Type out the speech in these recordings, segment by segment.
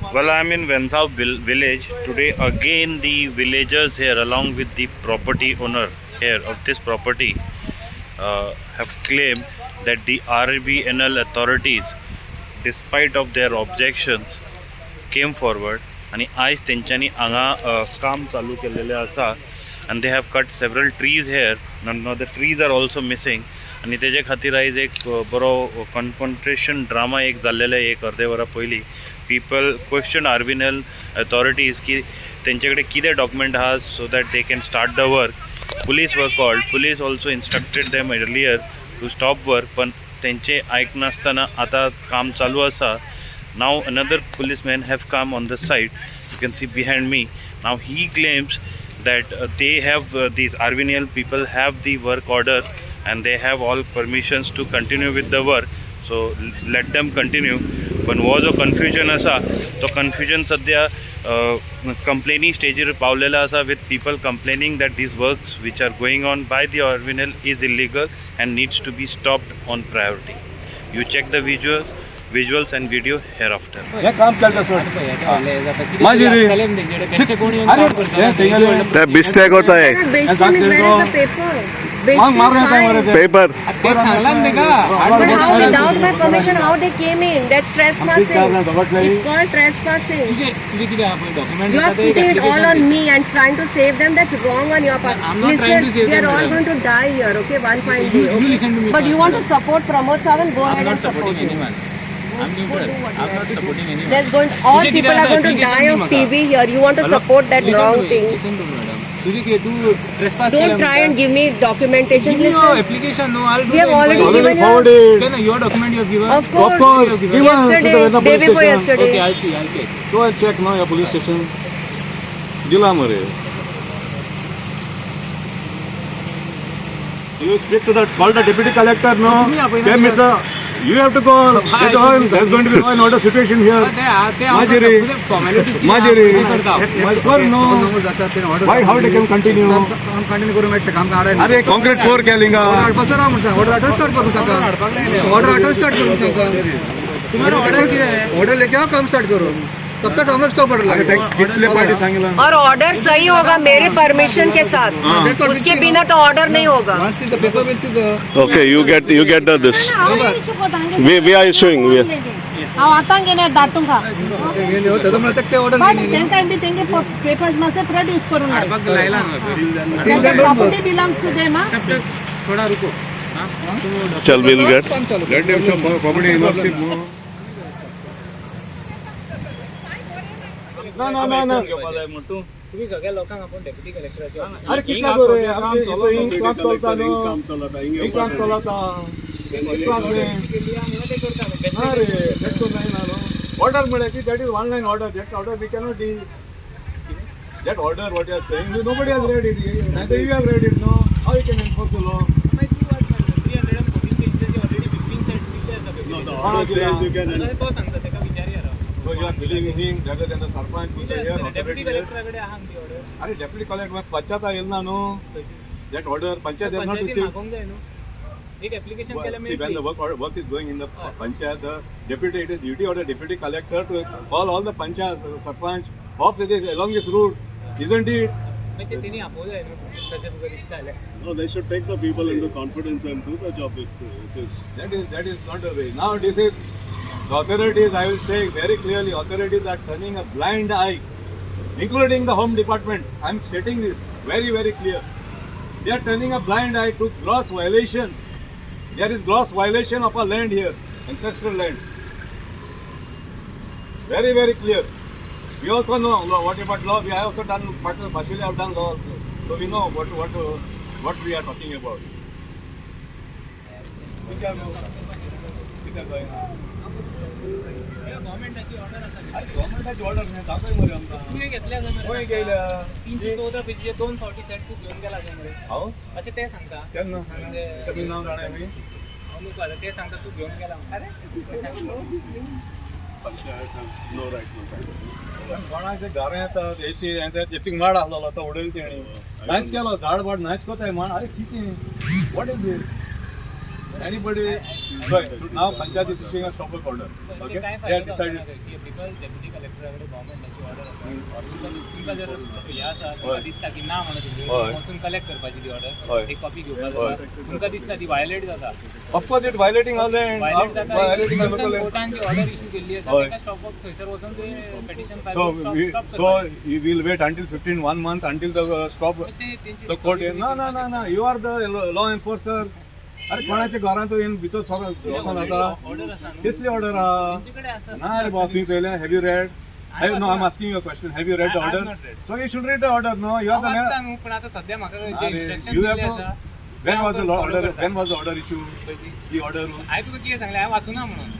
Well, I'm in Velsao-Village. Today again the villagers here along with the property owner here of this property have claimed that the RVNL authorities, despite of their objections, came forward आणि आज तेंच्यांनी हांगा काम चालू केलेलें आसा and they have cut several trees here. Now the trees are also missing आणि तेजे खातीर आयज एक बरो कन्फ्रंटेशन ड्रामा एक जाल्लेलो एक अर्दे वरा पयलीं. People question RVNL authorities की तेंचे कडेन कितें डॉक्युमेंट आहा so that they can start the work. Police were called. Police also instructed them earlier to stop work, पण तेंचे आयकनासतना आतां काम चालू आसा. Now another policeman have come on the site. You can see behind me. Now he claims that they have these RVNL people have the work order and they have all permissions to continue with the work. So let them continue. पण हो जो confusion आसा तो confusion सद्या कंप्लेनी स्टेजीर पावलेलो आसा with people complaining that these works which are going on by the RVNL is illegal and needs to be stopped on priority. You check the visuals and video hereafter. हे काम करता सोड माझी रे त्या बिस्टेक होता है paper But how without my permission, how they came in? That's trespassing. It's called trespassing. You are putting it all on me and trying to save them. That's wrong on your part. Listen, we are all going to die here, okay? One fine day. Okay? But you want to support Pramod Sawant? Go ahead and support him. I'm not supporting anyone. There's going, all people are going to die of TB here. You want to support that wrong thing. Listen to me, madam. Don't try and give me documentation. Give me your application. No, I'll do We have the already inquiry. given you. Okay, no, your document you have given. Of course. Yesterday, Day before yesterday. Okay, I'll see. I'll check. go and check now your police station dila mare you speak to the call the deputy collector no okay Mr. You have to go. There's going to be law and order situation here. Majiri. No. Why? How they can continue? अरे concrete floor क्या लेंगा? तुम्हारा order क्या है? Order लेके आओ काम start करो तब तक हम स्टॉप और ऑर्डर सही होगा मेरे परमिशन के साथ उसके बिना तो ऑर्डर नहीं होगा Okay, you get this. We are issuing. आतांगे ने डाटूंगा ये नहीं होता तो मैं तक ऑर्डर नहीं देंगे पेपर्स में से प्रोड्यूस करूंगा लायला प्रॉपर्टी बिलोंग्स टू देम थोड़ा रुको Chal we'll get. let them show property ownership No. तुम्ही सगळ्या लोकांना आपण डेप्युटी कलेक्टरचे अरे कितना दूर है हम इन काम चलता नो इन काम चलता अरे देखो नहीं ना ऑर्डर मिले कि that is one line order that order we can not deal that order what you are saying nobody has read it neither you have read it no how you can enforce the law 314 pages already 15 sets no the order says you can तो सांगता त्याला विचार यार so you are believing rather than the sarpanch who is here deputy कलेक्टरकडे आहे आमची order अरे deputy collector panchayat येईल ना no that order panchayat has not received मागून जाय नो एक ऍप्लिकेशन केलं see when the work is going in the panchayat the deputy it is duty of the deputy collector to call all the panchayat sarpanch of this along this route isn't it मैं ते तिने oppose आहे तसे तुला दिसता आले No, they should take the people into confidence and do the job if it is. that is not the way now this is the authorities I will say very clearly authorities are turning a blind eye including the home department I'm stating this very very clear they are turning a blind eye to gross violation there is gross violation of our land here ancestral land very very clear we also know what about law we have also done partially have done law also so we know what we are talking about गव्हर्नमेंटची order असा गव्हर्नमेंटची order नाही दाखव मरे आमचा तुम्ही घेतल्या जमा होय गेल्या 314 पेजेस 240 सेट तू घेऊन गेला जमा हो असे ते सांगता त्यांना तुम्ही नाव जाणे मी अमुक आलं ते सांगता तू घेऊन गेला अरे No right, no right. कोणाचे घरा येतात एसी याची माड आसलो आता उडयली तेणी नाच केलो झाड बाड नाच कोताय माड अरे किती what is this anybody, now Panchayat is issuing a stop work order. Okay, they have decided. Because deputy कलेक्टराकडे गव्हर्नमेंटाची ऑर्डर आसा तुमकां जर हे आसा तुमकां दिसता की ना म्हणून वचून कलेक्ट करपाची ती ऑर्डर एक कॉपी घेवपाक जाता तुमकां दिसता ती वायलेट जाता Of course, it violating all the violate जाता violating the local. कोर्टान जी ऑर्डर इश्यू केल्ली आसा तेका स्टॉप वर्क थंयसर वचून ते petition file So stop we will wait until 1 month until the stop the court. No. You are the law enforcer. अरे कोणाच्या घरांत येवन भितर सगळं वचून जाता ऑर्डर आसा कसली ऑर्डर आहा तुमचे कडेन आसा ना रे बाबा तुम्ही पयलें have you read no I am asking you a question have you read the I have order not read. So you should read the order no you are वाचता द न्हू पण आता सध्या म्हाका जे इन्स्ट्रक्शन you दिले have to आसा when was the order issued the order हांवें तुका कितें सांगलें हांवें वाचूना म्हणून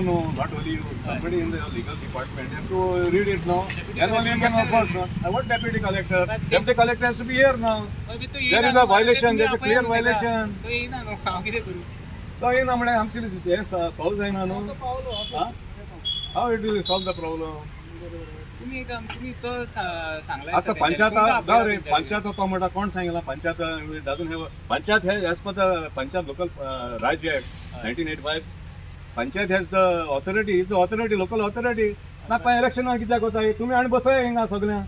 no not only you somebody in the legal department have to read it now and only you can work no what deputy collector has to be here now there is a violation there is a clear violation तो येयना न्हू हांव कितें करूं तो येना म्हळ्यार आमची हे सॉल्व जायना न्हू how it will solve the problem तुम्ही तो सांगला आता पंचायत जाऊ रे पंचायत तो म्हणटा कोण सांगितला पंचायत डजंट हॅव पंचायत हे as per the panchayat local राज्य act 1985 panchayat has the authority is the authority local authority नाका इलेक्शन कित्याक कोताय तुम्ही आनी बसय हिंगा सगळ्या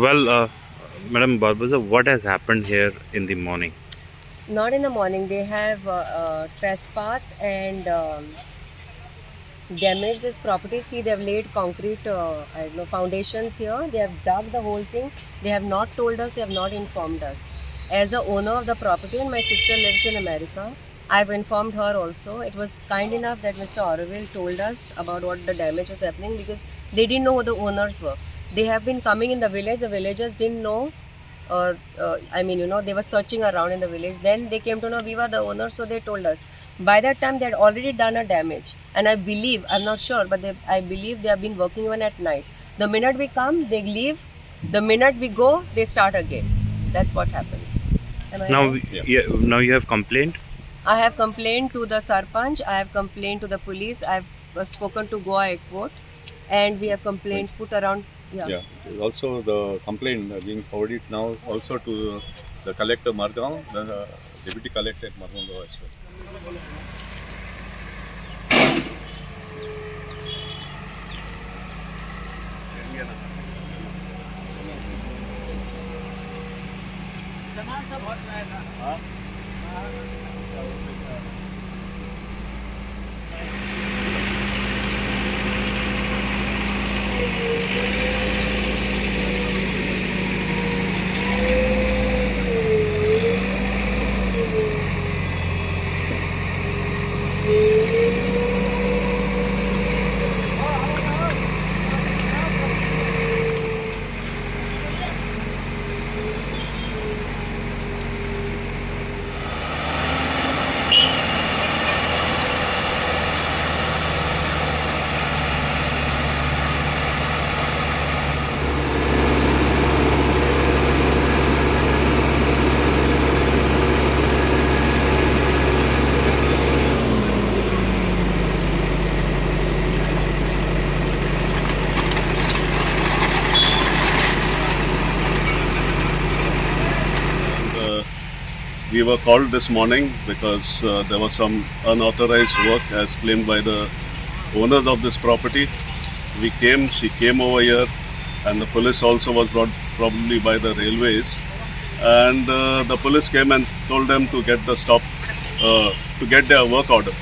Well, Madam Barbosa, what has happened here in the morning? Not in the morning. They have trespassed and damaged this property. See, they have laid concrete foundations here. They have dug the whole thing. They have not told us. They have not informed us. As a owner of the property, and my sister lives in America, I have informed her also. It was kind enough that Mr. Orville told us about what the damage was happening because they didn't know who the owners were. They have been coming in the village. The villagers didn't know. They were searching around in the village. Then they came to know we were the owners, so they told us. By that time, they had already done a damage. And I believe, I'm not sure, but I believe they have been working even at night. The minute we come, they leave. The minute we go, they start again. That's what happens. Am I Now, right? now you have complained. I have complained to the Sarpanch, I have complained to the police, I have spoken to Goa Airport, and we have complained, put around, Yeah. Also, the complaint being forwarded now also to the collector Margaon, the deputy collector at Margaon as well. We were called this morning because there was some unauthorized work as claimed by the owners of this property. We came, she came over here, and the police also was brought probably by the railways. And the police came and told them to get the stop, to get their work order,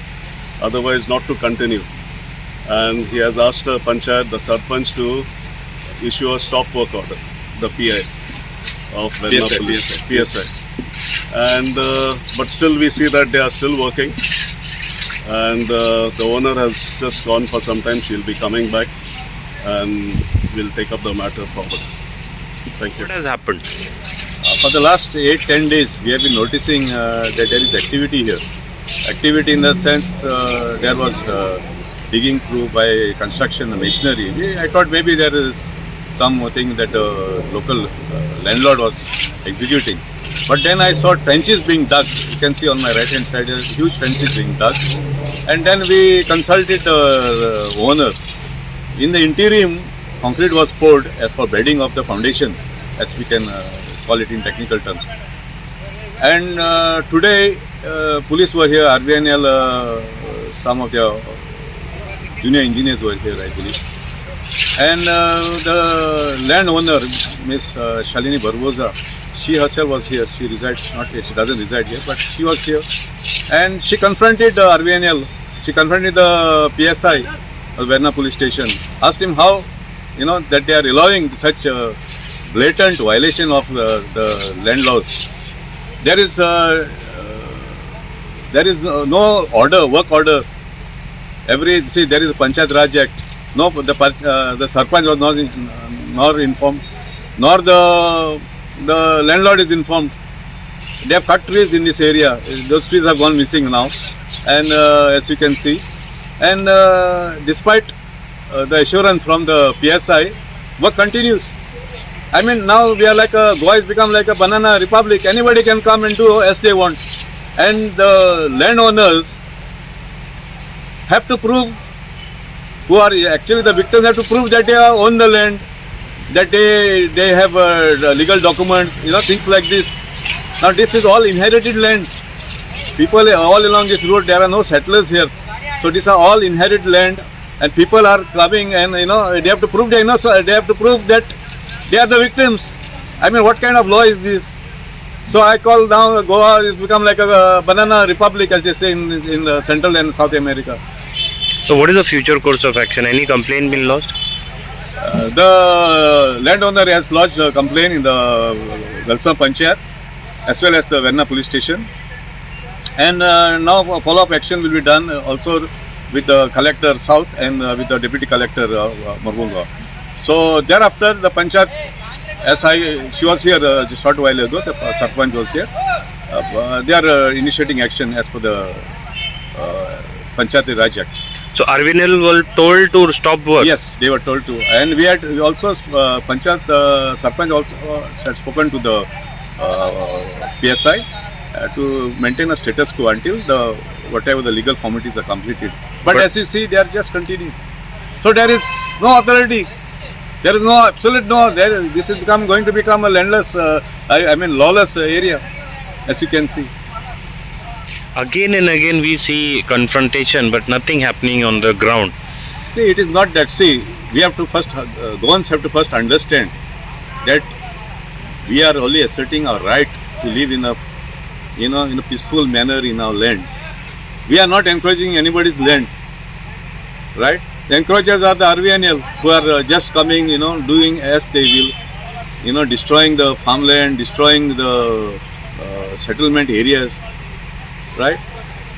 otherwise not to continue. And he has asked the Panchayat, the Sarpanch, to issue a stop work order, the PI of Velsao-Village, PSI. and but still we see that they are still working, and the owner has just gone for some time. She'll be coming back, and we'll take up the matter forward. Thank you. What has happened? For the last 8-10 days, we have been noticing that there is activity here. Activity in the sense there was digging through by construction machinery. I thought maybe there is something that local landlord was executing. But then I saw trenches being dug. You can see on my right hand side, there is huge trenches being dug. And then we consulted the owner. In the interim, concrete was poured as for bedding of the foundation, as we can call it in technical terms. And today, police were here, RVNL, some of the junior engineers were here, I believe. And the landowner, Miss Shalini Barboza, she herself was here. She resides, not here, she doesn't reside here, but she was here. And she confronted the RVNL, she confronted the PSI of Verna police station, asked him how, that they are allowing such blatant violation of the land laws. There is no order, work order. There is a Panchayat Raj Act. No, the Sarpanch was not informed, nor the landlord is informed. They have cut trees in this area. Those trees have gone missing now, and as you can see. And despite the assurance from the PSI, work continues. I mean, now we are like Goa has become like a banana republic. Anybody can come and do as they want. And the landowners have to prove, who are actually the victims, have to prove that they own the land, that they have legal documents, things like this. Now this is all inherited land. People all along this road, there are no settlers here. So these are all inherited land, and people are coming and they have to prove they have to prove that they are the victims. I mean, what kind of law is this? So I call now Goa has become like a banana republic, as they say in Central and South America. So what is the future course of action? Any complaint been lodged? The landowner has lodged a complaint in the Velsao Panchayat as well as the Verna police station. And now a follow-up action will be done also with the collector South and with the deputy collector Morgunga. So thereafter the Panchayat, she was here a short while ago, the Sarpanch was here. They are initiating action as per the Panchayat Raj Act. So RVNL were told to stop work? Yes, they were told to. And we had also, Panchayat Sarpanch also had spoken to the PSI to maintain a status quo until whatever the legal formalities are completed. But as you see, they are just continuing. So there is no authority. There is no absolute no. This is going to become a landless, lawless area, as you can see. Again and again we see confrontation, but nothing happening on the ground. See, it is not that. See, we have to first, Goans have to first understand that we are only asserting our right to live in a peaceful manner in our land. We are not encroaching anybody's land, right? The encroachers are the RVNL who are just coming, doing as they will, destroying the farmland, destroying the settlement areas, right?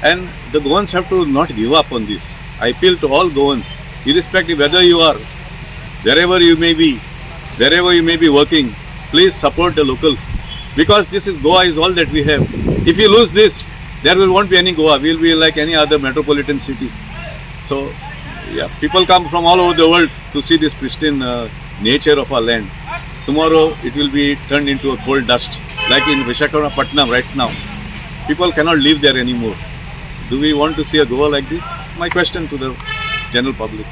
And the Goans have to not give up on this. I appeal to all Goans, irrespective whether you are, wherever you may be working, please support the local, because this is Goa is all that we have. If you lose this, there won't be any Goa. We will be like any other metropolitan cities. So, yeah, people come from all over the world to see this pristine nature of our land. Tomorrow it will be turned into a coal dust, like in Visakhapatnam right now. People cannot live there anymore. Do we want to see a Goa like this? My question to the general public.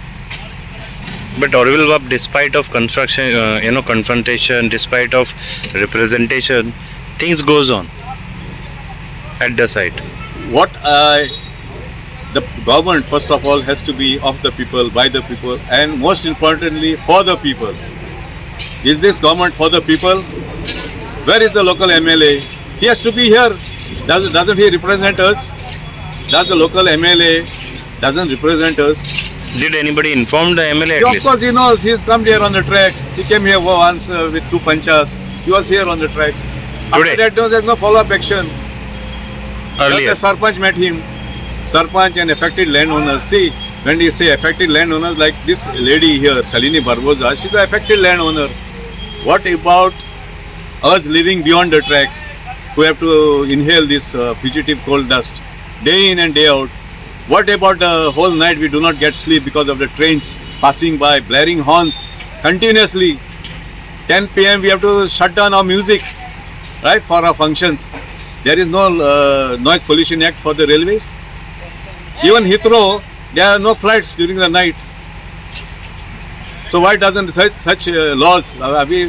But Honorable Bab, despite of construction, confrontation, despite of representation, things goes on at the site. The government, first of all, has to be of the people, by the people, and most importantly, for the people. Is this government for the people? Where is the local MLA? He has to be here. Doesn't he represent us? Does the local MLA doesn't represent us? Did anybody inform the MLA at Of least? course he knows. He's come here on the tracks. He came here once with 2 panchas. He was here on the tracks. Today? After that, no, there's no follow-up action. Earlier. Just the Sarpanch met him. Sarpanch and affected landowners. See, when you say affected landowners, like this lady here, Shalini Barboza, she's an affected landowner. What about us living beyond the tracks, who have to inhale this fugitive coal dust day in and day out? What about the whole night we do not get sleep because of the trains passing by, blaring horns continuously? 10 p.m. we have to shut down our music, right, for our functions. There is no noise pollution act for the railways. Even Heathrow, there are no flights during the night. So why doesn't such laws, are we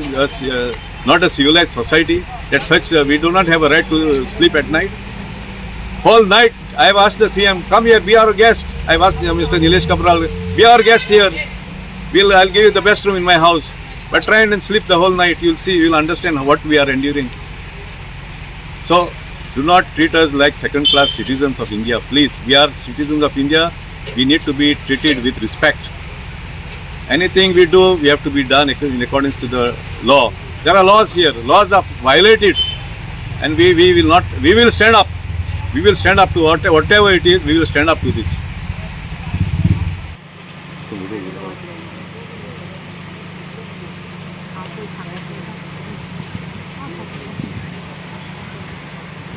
not a civilized society, that such we do not have a right to sleep at night? Whole night I have asked the CM, come here, be our guest. I have asked Mr. Nilesh Kabral, be our guest here. I'll give you the best room in my house. But try and sleep the whole night. You'll see, you'll understand what we are enduring. So do not treat us like second-class citizens of India. Please, we are citizens of India. We need to be treated with respect. Anything we do, we have to be done in accordance to the law. There are laws here. Laws are violated, and we will stand up. We will stand up to whatever it is. We will stand up to this.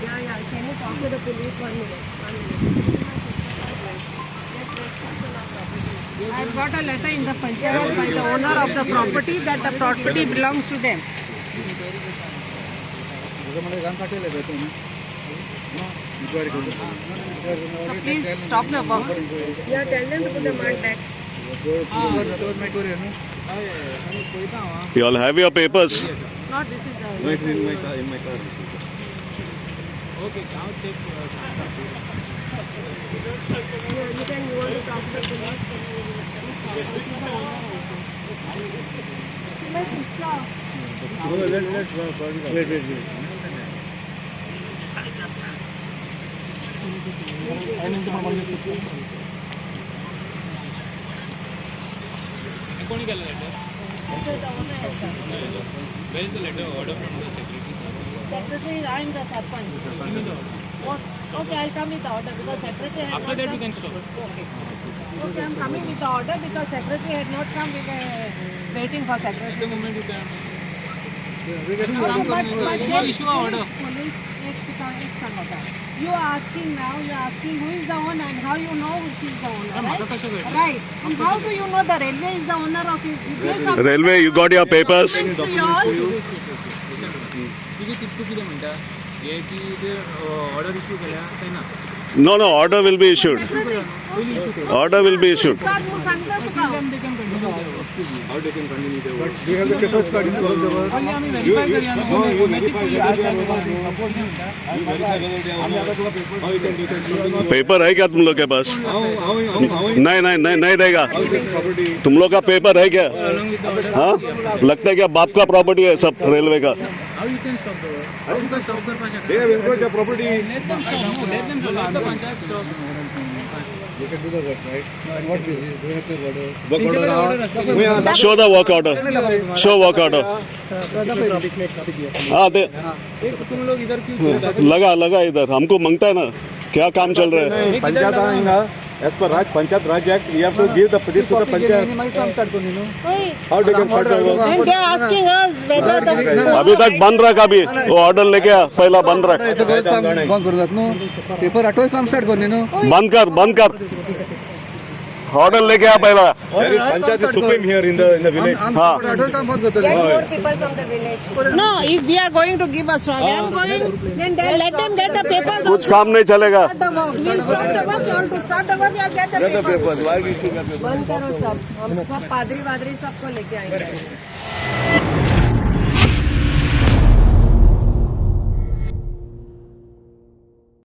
Yeah. Can you talk to the police 1 minute? I've got a letter in the panchayat by the owner of the property that the property belongs to them. So please stop the work. Yeah, tell them to put the mud back. You all have your papers? Not this is the... In my car. Okay, now check. You want to talk to the police? My sister. कोणी केलं letter? Where is the letter order from the secretary? Secretary, I am the Sarpanch. Okay, I'll come with the order because secretary had After not that come. you can stop. Okay, I'm coming with the order because secretary had not come. We were waiting for At the secretary. moment you can. But You issue an order. police, एक सांगा का. You are asking who is the owner and how you know which is the owner, right? Right. And how do you know the railway is the owner of it? Did they Railway, you got your papers? to you all? तुझे तू किती म्हणता हे की ते order issue केल्या काय ना No, order will be issued. Order will be issued. Sir, you सांगता तुका. How they can continue their work? We have the papers card in all the work. आम्ही व्हेरीफाय करूया You verify whether they are how you can do that. Paper है क्या तुम लोग के पास? How नहीं देगा. तुम लोग का पेपर है क्या? हाँ? लगता है क्या बाप का प्रॉपर्टी है सब रेलवे का? How you can stop the work? How you can stop कर Pasha they have encroached your property. let them stop the panchayat stop You can do the work, right? And what is it? Do you have the order? Work order. We are Show the work order. Show work order. हाँ दे एक तुम लोग इधर क्यों लगा इधर हमको मांगता है ना क्या काम चल रहा है Panchayat as per Panchayat Raj Act, we have to give this to the Panchayat. How they can start the work? And they are asking us whether the अभी तक बंद रख अभी वो ऑर्डर लेके आ पहला बंद रख पेपर आठवं काम स्टार्ट करणे नो बंद कर ऑर्डर लेके आ पहला Panchayat is supreme here in the village. हाँ Get more people from the village. No, if we are going to give us I am going, then let them get the papers. कुछ काम नहीं चलेगा Start the work. We'll stop the work. You want to start the work? Yeah, get the papers. Why we should have बंद करो सब. हम सब पादरी वादरी सबको लेके आएंगे.